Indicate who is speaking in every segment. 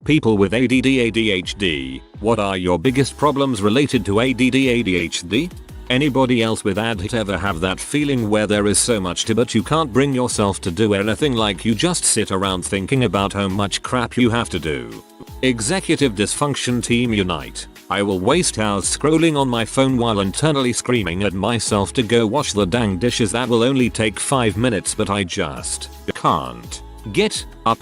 Speaker 1: People with ADD ADHD, what are your biggest problems related to ADD ADHD? Anybody else with ADHD ever have that feeling where there is so much to but you can't bring yourself to do anything, like you just sit around thinking about how much crap you have to do? Executive dysfunction team unite. I will waste hours scrolling on my phone while internally screaming at myself to go wash the dang dishes that will only take 5 minutes, but I just can't get up.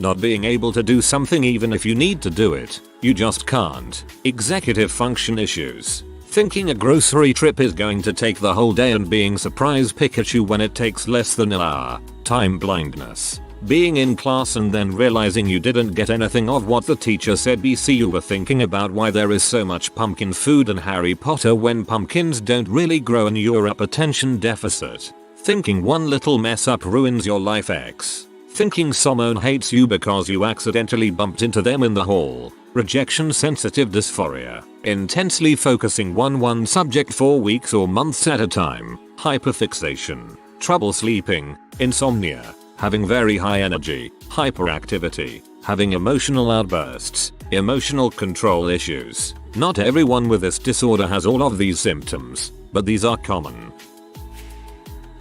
Speaker 1: Not being able to do something even if you need to do it, you just can't. Executive function issues. Thinking a grocery trip is going to take the whole day and being surprised Pikachu when it takes less than an hour. Time blindness. Being in class and then realizing you didn't get anything of what the teacher said. BC, you were thinking about why there is so much pumpkin food in Harry Potter when pumpkins don't really grow and you're up attention deficit. Thinking one little mess up ruins your life. X. Thinking someone hates you because you accidentally bumped into them in the hall. Rejection sensitive dysphoria. Intensely focusing on one subject for weeks or months at a time. Hyperfixation. Trouble sleeping. Insomnia. Having very high energy. Hyperactivity. Having emotional outbursts. Emotional control issues. Not everyone with this disorder has all of these symptoms, but these are common.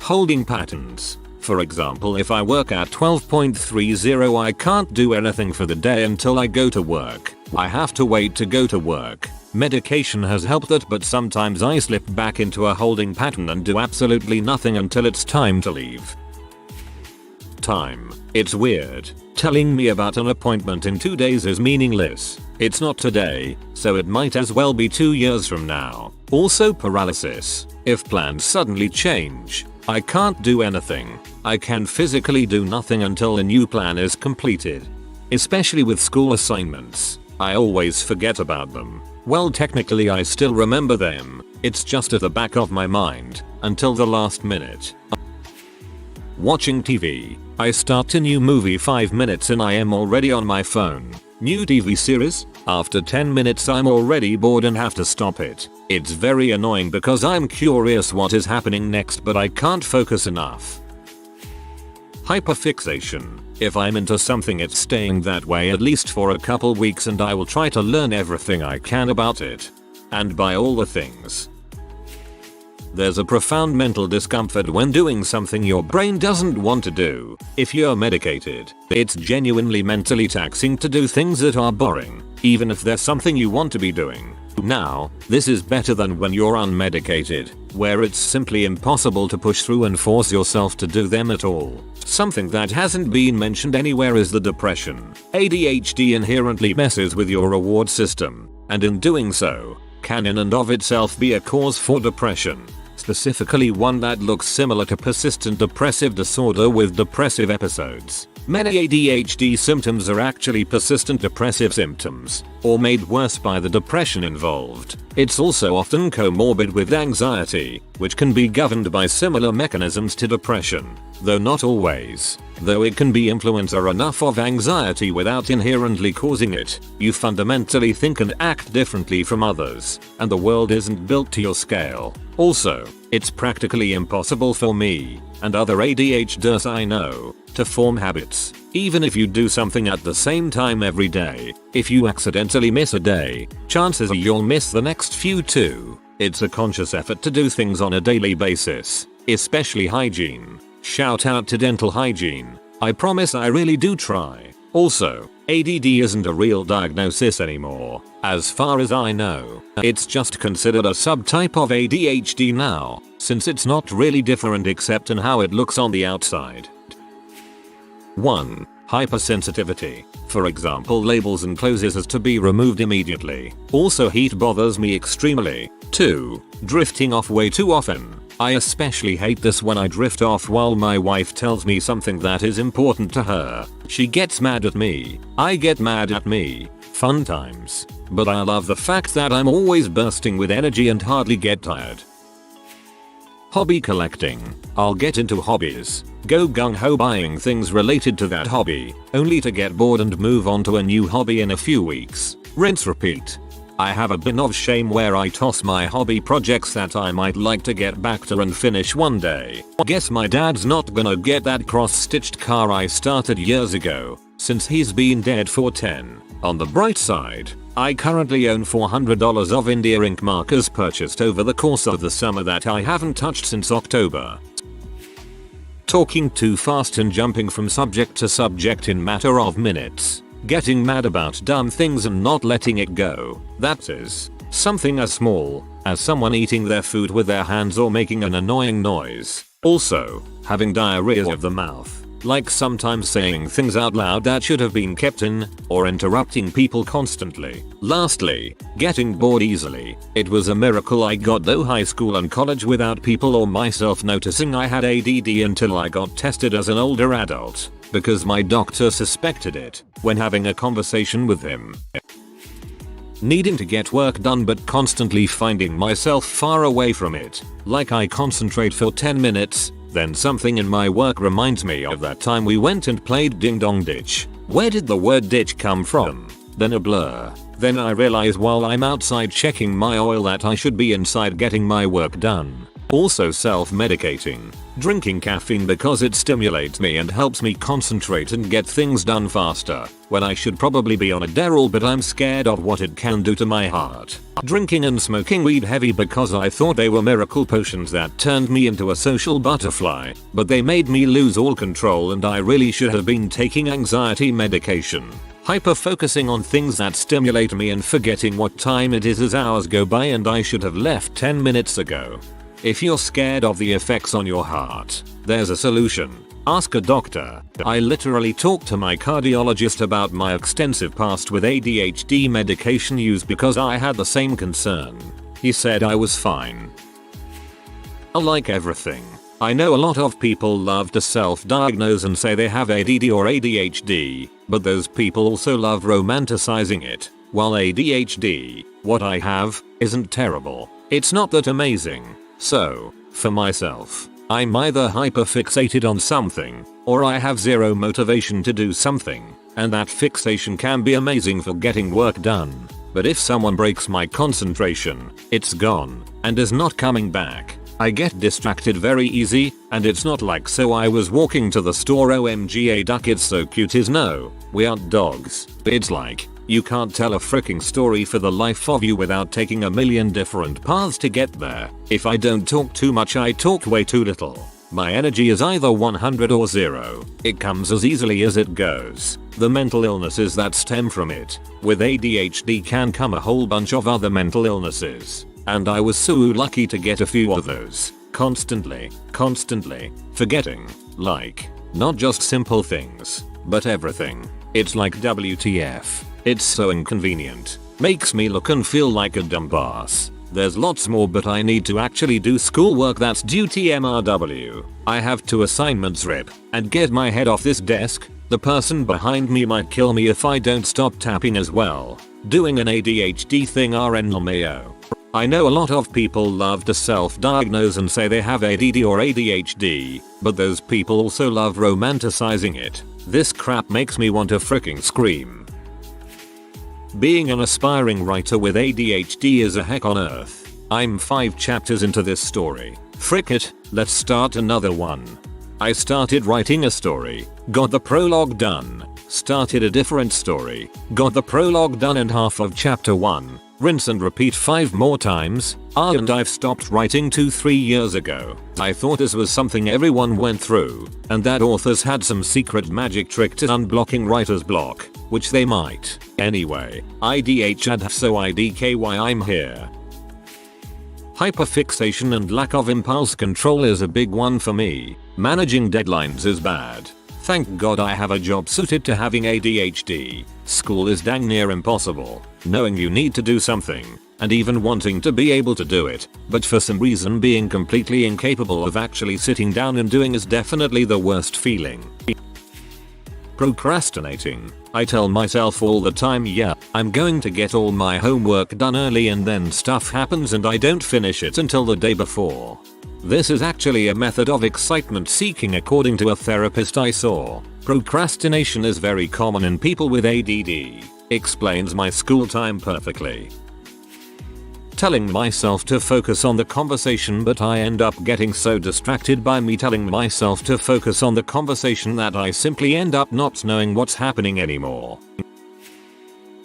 Speaker 1: Holding patterns. For example, if I work at 12.30 I can't do anything for the day until I go to work. I have to wait to go to work. Medication has helped that, but sometimes I slip back into a holding pattern and do absolutely nothing until it's time to leave. Time. It's weird. Telling me about an appointment in 2 days is meaningless. It's not today, so it might as well be 2 years from now. Also paralysis. If plans suddenly change, I can't do anything. I can physically do nothing until a new plan is completed. Especially with school assignments. I always forget about them. Well, technically I still remember them. It's just at the back of my mind until the last minute. Watching TV. I start a new movie 5 minutes and I am already on my phone. New TV series? After 10 minutes I'm already bored and have to stop it. It's very annoying because I'm curious what is happening next, but I can't focus enough. Hyperfixation. If I'm into something it's staying that way at least for a couple weeks and I will try to learn everything I can about it. And buy all the things. There's a profound mental discomfort when doing something your brain doesn't want to do. If you're medicated, it's genuinely mentally taxing to do things that are boring, even if there's something you want to be doing. Now, this is better than when you're unmedicated, where it's simply impossible to push through and force yourself to do them at all. Something that hasn't been mentioned anywhere is the depression. ADHD inherently messes with your reward system, and in doing so, can in and of itself be a cause for depression. Specifically one that looks similar to persistent depressive disorder with depressive episodes. Many ADHD symptoms are actually persistent depressive symptoms, or made worse by the depression involved. It's also often comorbid with anxiety, which can be governed by similar mechanisms to depression, though not always. Though it can be influencer enough of anxiety without inherently causing it, you fundamentally think and act differently from others, and the world isn't built to your scale. Also, it's practically impossible for me, and other ADHDers I know, to form habits. Even if you do something at the same time every day, if you accidentally miss a day, chances are you'll miss the next few too. It's a conscious effort to do things on a daily basis, especially hygiene. Shout out to dental hygiene. I promise I really do try. Also, ADD isn't a real diagnosis anymore. As far as I know, it's just considered a subtype of ADHD now, since it's not really different except in how it looks on the outside. 1. Hypersensitivity. For example, labels and clothes is to be removed immediately. Also, heat bothers me extremely. 2. Drifting off way too often. I especially hate this when I drift off while my wife tells me something that is important to her. She gets mad at me. I get mad at me. Fun times. But I love the fact that I'm always bursting with energy and hardly get tired. Hobby collecting. I'll get into hobbies. Go gung-ho buying things related to that hobby, only to get bored and move on to a new hobby in a few weeks. Rinse repeat. I have a bin of shame where I toss my hobby projects that I might like to get back to and finish one day. Guess my dad's not gonna get that cross-stitched car I started years ago. since he's been dead for 10. On the bright side, I currently own $400 of India ink markers purchased over the course of the summer that I haven't touched since October. Talking too fast and jumping from subject to subject in matter of minutes. Getting mad about dumb things and not letting it go. That is something as small as someone eating their food with their hands or making an annoying noise. Also, having diarrhea of the mouth. Like sometimes saying things out loud that should have been kept in, or interrupting people constantly. Lastly, getting bored easily. It was a miracle I got through high school and college without people or myself noticing I had ADD until I got tested as an older adult, because my doctor suspected it when having a conversation with him. Needing to get work done but constantly finding myself far away from it. Like I concentrate for 10 minutes, then something in my work reminds me of that time we went and played Ding Dong Ditch. Where did the word ditch come from? Then a blur. Then I realize while I'm outside checking my oil that I should be inside getting my work done. Also self-medicating. Drinking caffeine because it stimulates me and helps me concentrate and get things done faster, when I should probably be on Adderall but I'm scared of what it can do to my heart. Drinking and smoking weed heavy because I thought they were miracle potions that turned me into a social butterfly, but they made me lose all control and I really should have been taking anxiety medication. Hyper-focusing on things that stimulate me and forgetting what time it is as hours go by and I should have left 10 minutes ago. If you're scared of the effects on your heart, there's a solution. Ask a doctor. I literally talked to my cardiologist about my extensive past with ADHD medication use because I had the same concern. He said I was fine. Like everything, I know a lot of people love to self-diagnose and say they have ADD or ADHD, but those people also love romanticizing it. While ADHD, what I have, isn't terrible. It's not that amazing. So, for myself, I'm either hyperfixated on something, or I have zero motivation to do something, and that fixation can be amazing for getting work done. But if someone breaks my concentration, it's gone, and is not coming back. I get distracted very easy, and it's not like so I was walking to the store OMG a duck it's so cute is no, we aren't dogs. It's like, you can't tell a freaking story for the life of you without taking a million different paths to get there. If I don't talk too much I talk way too little. My energy is either 100 or 0. It comes as easily as it goes. The mental illnesses that stem from it. With ADHD can come a whole bunch of other mental illnesses. And I was so lucky to get a few of those. Constantly forgetting. Like, not just simple things, but everything. It's like WTF. It's so inconvenient. Makes me look and feel like a dumbass. There's lots more but I need to actually do schoolwork that's due TMRW. I have 2 assignments rip and get my head off this desk. The person behind me might kill me if I don't stop tapping as well. Doing an ADHD thing RNLMAO. I know a lot of people love to self-diagnose and say they have ADD or ADHD, but those people also love romanticizing it. This crap makes me want to freaking scream. Being an aspiring writer with ADHD is a heck on earth. I'm 5 chapters into this story. Frick it, let's start another one. I started writing a story, got the prologue done, started a different story, got the prologue done and half of chapter 1, rinse and repeat 5 more times, and I've stopped writing 2-3 years ago. I thought this was something everyone went through, and that authors had some secret magic trick to unblocking writer's block, which they might. Anyway, IDHD so IDK why I'm here. Hyperfixation and lack of impulse control is a big one for me. Managing deadlines is bad. Thank God I have a job suited to having ADHD. School is dang near impossible. Knowing you need to do something, and even wanting to be able to do it, but for some reason being completely incapable of actually sitting down and doing is definitely the worst feeling. Procrastinating. I tell myself all the time yeah, I'm going to get all my homework done early and then stuff happens and I don't finish it until the day before. This is actually a method of excitement seeking according to a therapist I saw. Procrastination is very common in people with ADD. Explains my school time perfectly. telling myself to focus on the conversation, but I end up getting so distracted by me telling myself to focus on the conversation that I simply end up not knowing what's happening anymore.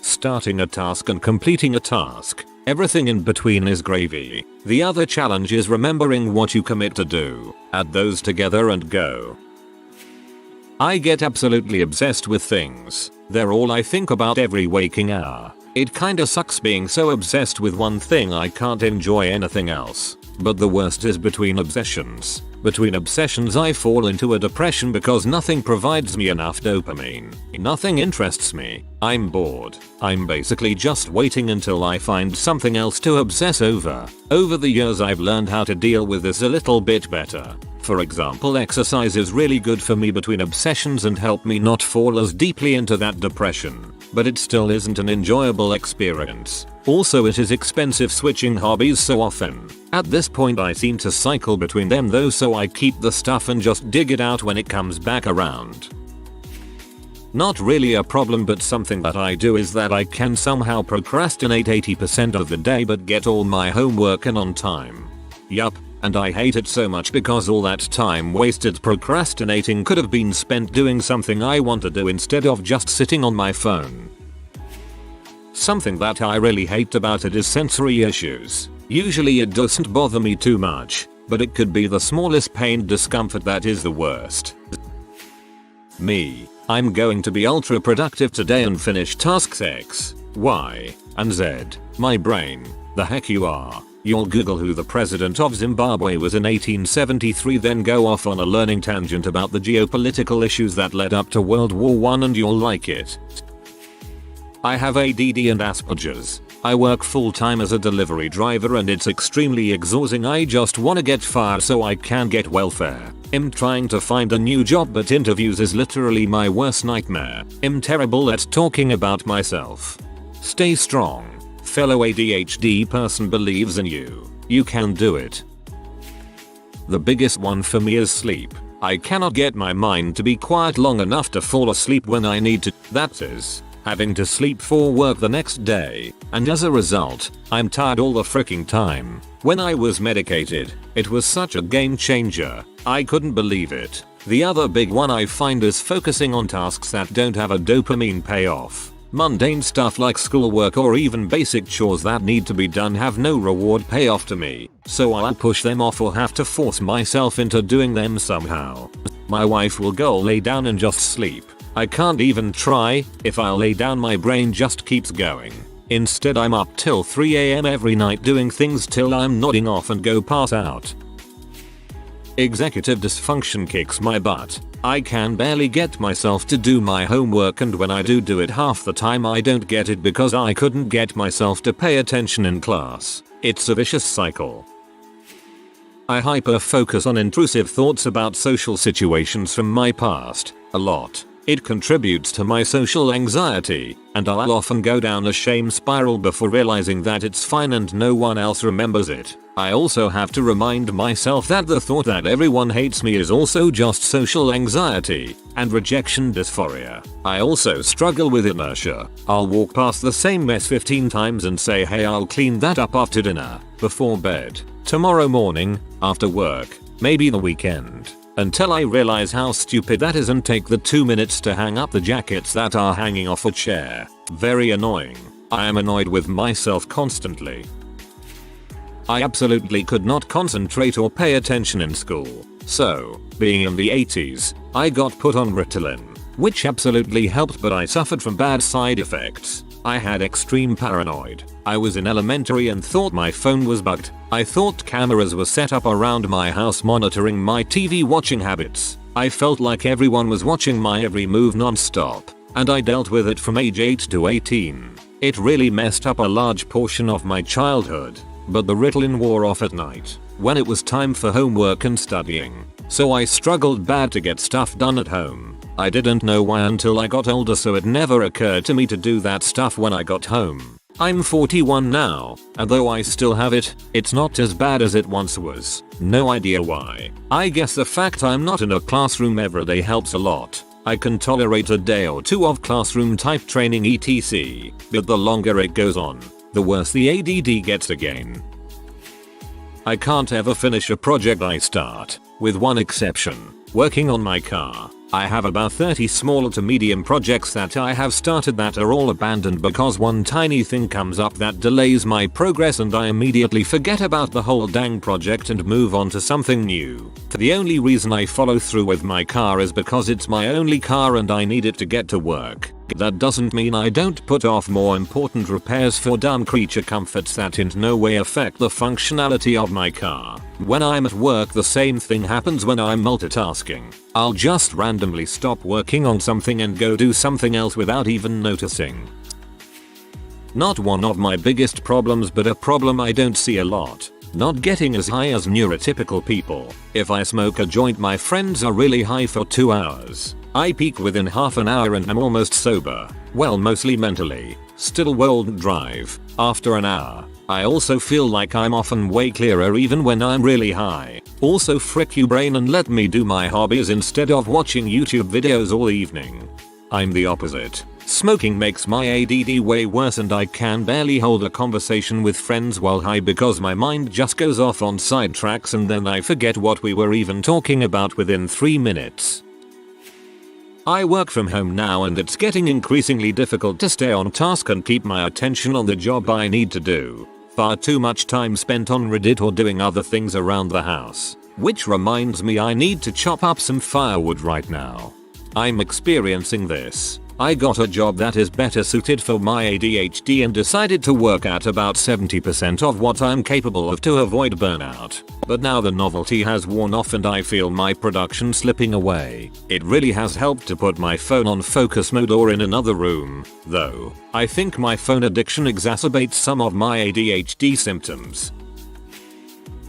Speaker 1: Starting a task and completing a task. Everything in between is gravy. The other challenge is remembering what you commit to do. Add those together and go. I get absolutely obsessed with things. They're all I think about every waking hour. It kinda sucks being so obsessed with one thing I can't enjoy anything else. But the worst is between obsessions. Between obsessions I fall into a depression because nothing provides me enough dopamine. Nothing interests me. I'm bored. I'm basically just waiting until I find something else to obsess over. Over the years I've learned how to deal with this a little bit better. For example, exercise is really good for me between obsessions and help me not fall as deeply into that depression. But it still isn't an enjoyable experience. Also, it is expensive switching hobbies so often. At this point I seem to cycle between them though, so I keep the stuff and just dig it out when it comes back around. Not really a problem, but something that I do is that I can somehow procrastinate 80% of the day but get all my homework in on time. Yup. And I hate it so much because all that time wasted procrastinating could have been spent doing something I want to do instead of just sitting on my phone. Something that I really hate about it is sensory issues. Usually it doesn't bother me too much, but it could be the smallest pain discomfort that is the worst. Me. I'm going to be ultra productive today and finish tasks X, Y, and Z. My brain. The heck you are. You'll Google who the president of Zimbabwe was in 1873, then go off on a learning tangent about the geopolitical issues that led up to World War I, and you'll like it. I have ADD and Asperger's. I work full time as a delivery driver and it's extremely exhausting. I just wanna get fired so I can get welfare. I'm trying to find a new job, but interviews is literally my worst nightmare. I'm terrible at talking about myself. Stay strong. Fellow ADHD person believes in you. You can do it. The biggest one for me is sleep. I cannot get my mind to be quiet long enough to fall asleep when I need to. That is, having to sleep for work the next day. And as a result, I'm tired all the freaking time. When I was medicated, it was such a game changer. I couldn't believe it. The other big one I find is focusing on tasks that don't have a dopamine payoff. Mundane stuff like schoolwork or even basic chores that need to be done have no reward payoff to me, so I'll push them off or have to force myself into doing them somehow. My wife will go lay down and just sleep. I can't even try. If I lay down, my brain just keeps going. Instead, I'm up till 3 AM every night doing things till I'm nodding off and go pass out. Executive dysfunction kicks my butt. I can barely get myself to do my homework, and when I do it, half the time I don't get it because I couldn't get myself to pay attention in class. It's a vicious cycle. I hyper-focus on intrusive thoughts about social situations from my past, a lot. It contributes to my social anxiety, and I'll often go down a shame spiral before realizing that it's fine and no one else remembers it. I also have to remind myself that the thought that everyone hates me is also just social anxiety and rejection dysphoria. I also struggle with inertia. I'll walk past the same mess 15 times and say, hey, I'll clean that up after dinner, before bed, tomorrow morning, after work, maybe the weekend. Until I realize how stupid that is and take the 2 minutes to hang up the jackets that are hanging off a chair. Very annoying. I am annoyed with myself constantly. I absolutely could not concentrate or pay attention in school. So, being in the 80s, I got put on Ritalin, which absolutely helped, but I suffered from bad side effects. I had extreme paranoid. I was in elementary and thought my phone was bugged. I thought cameras were set up around my house monitoring my TV watching habits. I felt like everyone was watching my every move non-stop, and I dealt with it from age 8 to 18. It really messed up a large portion of my childhood, but the Ritalin wore off at night, when it was time for homework and studying. So I struggled bad to get stuff done at home. I didn't know why until I got older, so it never occurred to me to do that stuff when I got home. I'm 41 now, and though I still have it, it's not as bad as it once was. No idea why. I guess the fact I'm not in a classroom every day helps a lot. I can tolerate a day or two of classroom type training etc, but the longer it goes on, the worse the ADD gets again. I can't ever finish a project I start, with one exception, working on my car. I have about 30 small to medium projects that I have started that are all abandoned because one tiny thing comes up that delays my progress and I immediately forget about the whole dang project and move on to something new. The only reason I follow through with my car is because it's my only car and I need it to get to work. That doesn't mean I don't put off more important repairs for dumb creature comforts that in no way affect the functionality of my car. When I'm at work, the same thing happens when I'm multitasking. I'll just randomly stop working on something and go do something else without even noticing. Not one of my biggest problems, but a problem I don't see a lot. Not getting as high as neurotypical people. If I smoke a joint, my friends are really high for 2 hours. I peak within half an hour and I'm almost sober. Well, mostly mentally. Still won't drive. After an hour. I also feel like I'm often way clearer even when I'm really high. Also, frick you brain and let me do my hobbies instead of watching YouTube videos all evening. I'm the opposite. Smoking makes my ADD way worse and I can barely hold a conversation with friends while high because my mind just goes off on sidetracks and then I forget what we were even talking about within 3 minutes. I work from home now and it's getting increasingly difficult to stay on task and keep my attention on the job I need to do. Far too much time spent on Reddit or doing other things around the house. Which reminds me, I need to chop up some firewood right now. I'm experiencing this. I got a job that is better suited for my ADHD and decided to work at about 70% of what I'm capable of to avoid burnout. But now the novelty has worn off and I feel my production slipping away. It really has helped to put my phone on focus mode or in another room, though. I think my phone addiction exacerbates some of my ADHD symptoms.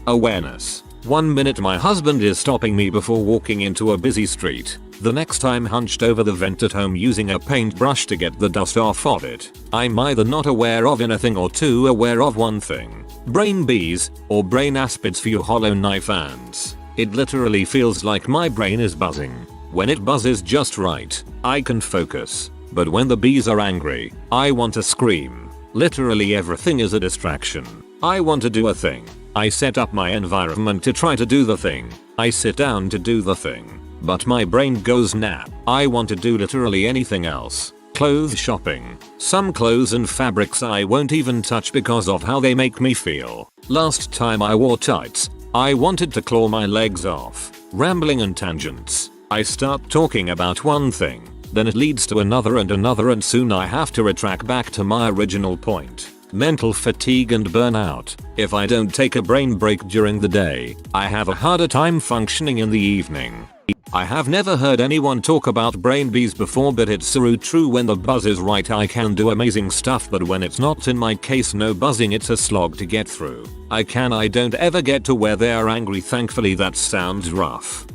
Speaker 1: Awareness. 1 minute my husband is stopping me before walking into a busy street. The next time hunched over the vent at home using a paintbrush to get the dust off of it. I'm either not aware of anything or too aware of one thing. Brain bees, or brain aspids for you Hollow Knife fans. It literally feels like my brain is buzzing. When it buzzes just right, I can focus. But when the bees are angry, I want to scream. Literally everything is a distraction. I want to do a thing. I set up my environment to try to do the thing. I sit down to do the thing. But my brain goes nap. I want to do literally anything else. Clothes shopping. Some clothes and fabrics I won't even touch because of how they make me feel. Last time I wore tights, I wanted to claw my legs off. Rambling and tangents. I start talking about one thing, then it leads to another and soon I have to retract back to my original point. Mental fatigue and burnout. If I don't take a brain break during the day, I have a harder time functioning in the evening. I have never heard anyone talk about brain bees before, but it's so true. When the buzz is right I can do amazing stuff, but when it's not, in my case no buzzing, it's a slog to get through. I don't ever get to where they are angry. Thankfully that sounds rough.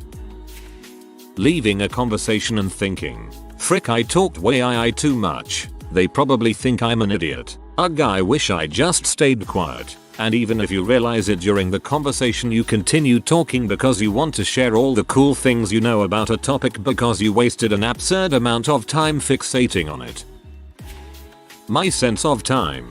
Speaker 1: Leaving a conversation and thinking, frick, I talked way too much. They probably think I'm an idiot. Ugh, I wish I just stayed quiet. And even if you realize it during the conversation, you continue talking because you want to share all the cool things you know about a topic because you wasted an absurd amount of time fixating on it. My sense of time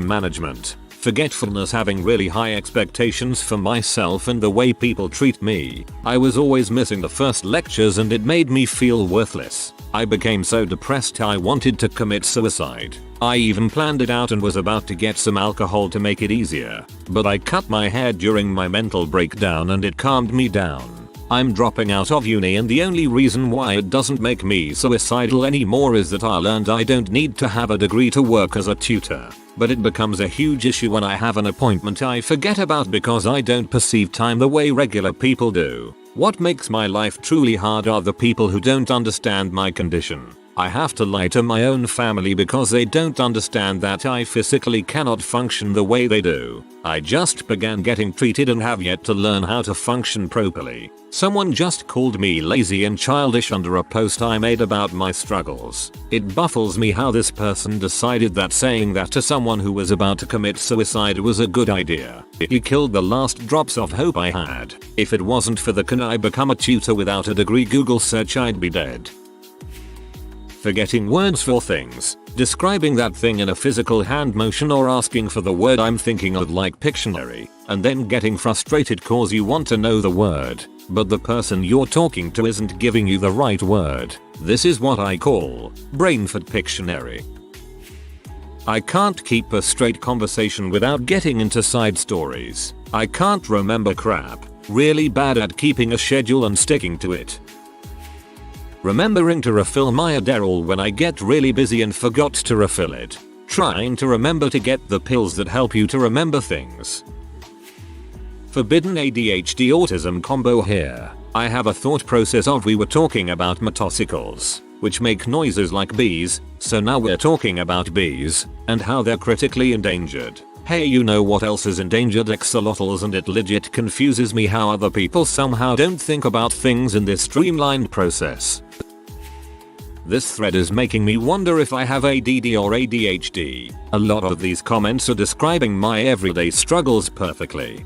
Speaker 1: management, forgetfulness, having really high expectations for myself and the way people treat me. I was always missing the first lectures and it made me feel worthless. I became so depressed I wanted to commit suicide. I even planned it out and was about to get some alcohol to make it easier. But I cut my hair during my mental breakdown and it calmed me down. I'm dropping out of uni and the only reason why it doesn't make me suicidal anymore is that I learned I don't need to have a degree to work as a tutor. But it becomes a huge issue when I have an appointment I forget about because I don't perceive time the way regular people do. What makes my life truly hard are the people who don't understand my condition. I have to lie to my own family because they don't understand that I physically cannot function the way they do. I just began getting treated and have yet to learn how to function properly. Someone just called me lazy and childish under a post I made about my struggles. It baffles me how this person decided that saying that to someone who was about to commit suicide was a good idea. It killed the last drops of hope I had. If it wasn't for the "can I become a tutor without a degree" Google search, I'd be dead. forgetting words for things, describing that thing in a physical hand motion or asking for the word I'm thinking of like Pictionary, and then getting frustrated cause you want to know the word, but the person you're talking to isn't giving you the right word. This is what I call brain fart Pictionary. I can't keep a straight conversation without getting into side stories. I can't remember crap. Really bad at keeping a schedule and sticking to it. Remembering to refill my Adderall when I get really busy and forgot to refill it. Trying to remember to get the pills that help you to remember things. Forbidden ADHD autism combo here. I have a thought process of we were talking about motorcycles, which make noises like bees, so now we're talking about bees, and how they're critically endangered. Hey, you know what else is endangered? Axolotls, and it legit confuses me how other people somehow don't think about things in this streamlined process. This thread is making me wonder if I have ADD or ADHD. A lot of these comments are describing my everyday struggles perfectly.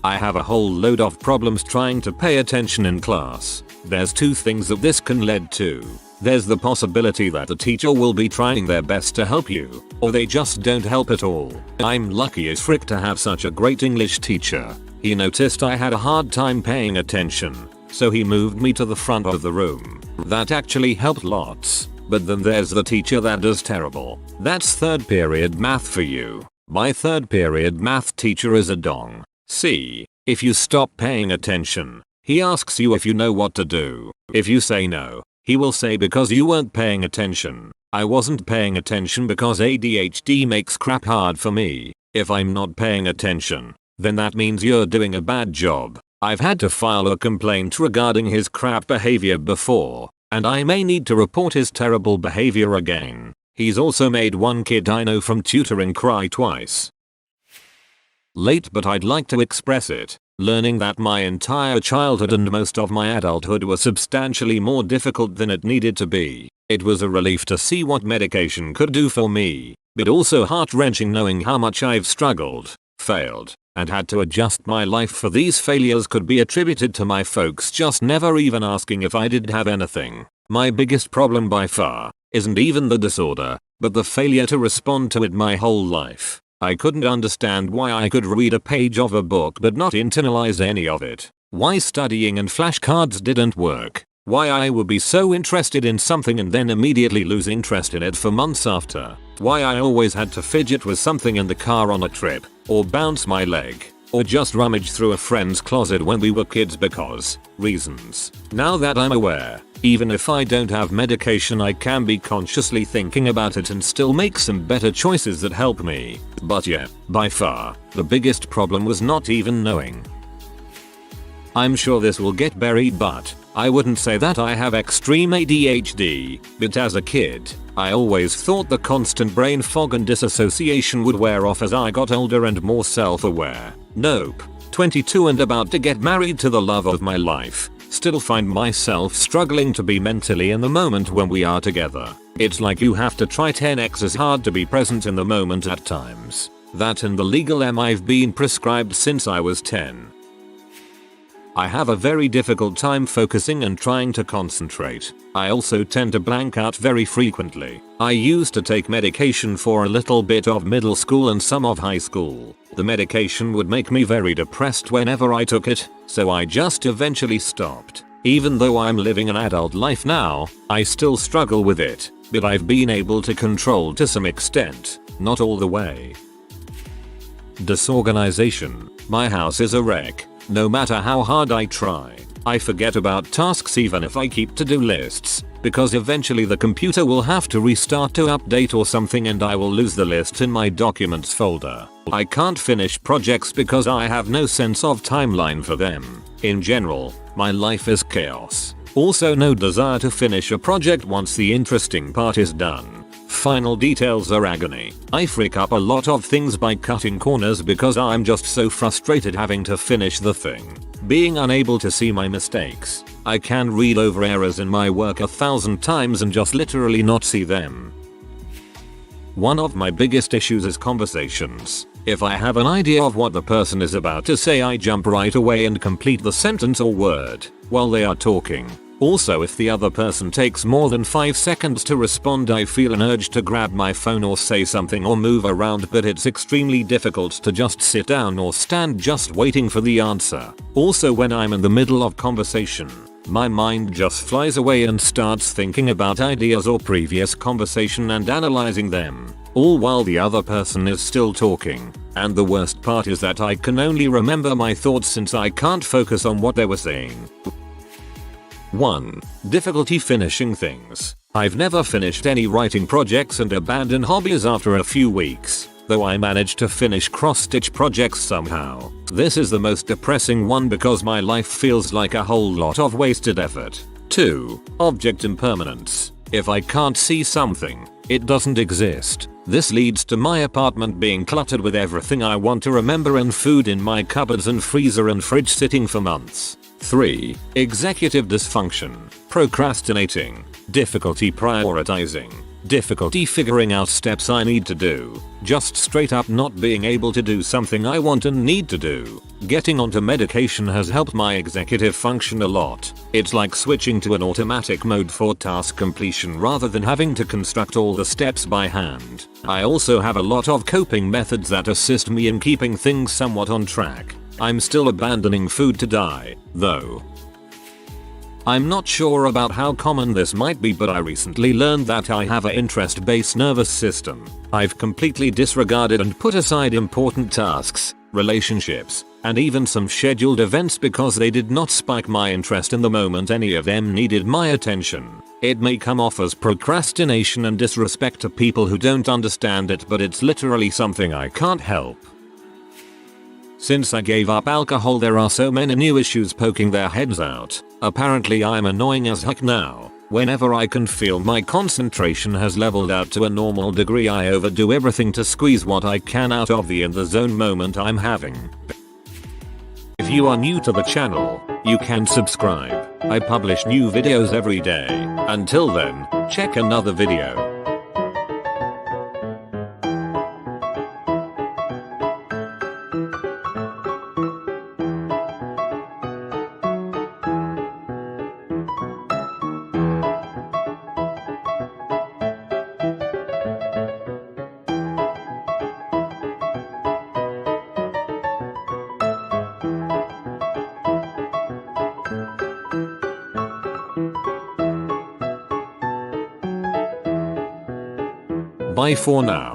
Speaker 1: I have a whole load of problems trying to pay attention in class. There's two things that this can lead to. There's the possibility that the teacher will be trying their best to help you, or they just don't help at all. I'm lucky as frick to have such a great English teacher. He noticed I had a hard time paying attention, so he moved me to the front of the room. That actually helped lots. But then there's the teacher that does terrible. That's third period math for you. My third period math teacher is a dong. See, if you stop paying attention, he asks you if you know what to do. If you say no, he will say because you weren't paying attention. I wasn't paying attention because ADHD makes crap hard for me. If I'm not paying attention, then that means you're doing a bad job. I've had to file a complaint regarding his crap behavior before, and I may need to report his terrible behavior again. He's also made one kid I know from tutoring cry twice. Late, but I'd like to express it. Learning that my entire childhood and most of my adulthood were substantially more difficult than it needed to be. It was a relief to see what medication could do for me, but also heart-wrenching knowing how much I've struggled, failed, and had to adjust my life for these failures could be attributed to my folks just never even asking if I did have anything. My biggest problem by far isn't even the disorder, but the failure to respond to it my whole life. I couldn't understand why I could read a page of a book but not internalize any of it. Why studying and flashcards didn't work. Why I would be so interested in something and then immediately lose interest in it for months after. Why I always had to fidget with something in the car on a trip, or bounce my leg, or just rummage through a friend's closet when we were kids because reasons. Now that I'm aware, even if I don't have medication, I can be consciously thinking about it and still make some better choices that help me. But yeah, by far, the biggest problem was not even knowing. I'm sure this will get buried, but I wouldn't say that I have extreme ADHD, but as a kid, I always thought the constant brain fog and disassociation would wear off as I got older and more self-aware. Nope. 22 and about to get married to the love of my life. Still find myself struggling to be mentally in the moment when we are together. It's like you have to try 10x as hard to be present in the moment at times. That and the legal M I've been prescribed since I was 10. I have a very difficult time focusing and trying to concentrate. I also tend to blank out very frequently. I used to take medication for a little bit of middle school and some of high school. The medication would make me very depressed whenever I took it, so I just eventually stopped. Even though I'm living an adult life now, I still struggle with it, but I've been able to control to some extent, not all the way. Disorganization. My house is a wreck. No matter how hard I try, I forget about tasks even if I keep to-do lists, because eventually the computer will have to restart to update or something and I will lose the list in my documents folder. I can't finish projects because I have no sense of timeline for them. In general, my life is chaos. Also no desire to finish a project once the interesting part is done. Final details are agony. I freak up a lot of things by cutting corners because I'm just so frustrated having to finish the thing. Being unable to see my mistakes. I can read over errors in my work 1,000 times and just literally not see them. One of my biggest issues is conversations. If I have an idea of what the person is about to say, I jump right away and complete the sentence or word while they are talking. Also, if the other person takes more than 5 seconds to respond, I feel an urge to grab my phone or say something or move around, but it's extremely difficult to just sit down or stand just waiting for the answer. Also, when I'm in the middle of conversation, my mind just flies away and starts thinking about ideas or previous conversation and analyzing them, all while the other person is still talking. And the worst part is that I can only remember my thoughts since I can't focus on what they were saying. 1. Difficulty finishing things. I've never finished any writing projects and abandoned hobbies after a few weeks, though I managed to finish cross-stitch projects somehow. This is the most depressing one because my life feels like a whole lot of wasted effort. 2. Object impermanence. If I can't see something, it doesn't exist. This leads to my apartment being cluttered with everything I want to remember and food in my cupboards and freezer and fridge sitting for months. 3. Executive dysfunction. Procrastinating. Difficulty prioritizing. Difficulty figuring out steps I need to do. Just straight up not being able to do something I want and need to do. Getting onto medication has helped my executive function a lot. It's like switching to an automatic mode for task completion rather than having to construct all the steps by hand. I also have a lot of coping methods that assist me in keeping things somewhat on track. I'm still abandoning food to die, though. I'm not sure about how common this might be, but I recently learned that I have an interest-based nervous system. I've completely disregarded and put aside important tasks, relationships, and even some scheduled events because they did not spike my interest in the moment any of them needed my attention. It may come off as procrastination and disrespect to people who don't understand it, but it's literally something I can't help. Since I gave up alcohol, there are so many new issues poking their heads out. Apparently I'm annoying as heck now. Whenever I can feel my concentration has leveled out to a normal degree, I overdo everything to squeeze what I can out of the in the zone moment I'm having. If you are new to the channel, you can subscribe. I publish new videos every day. Until then, check another video. Bye for now.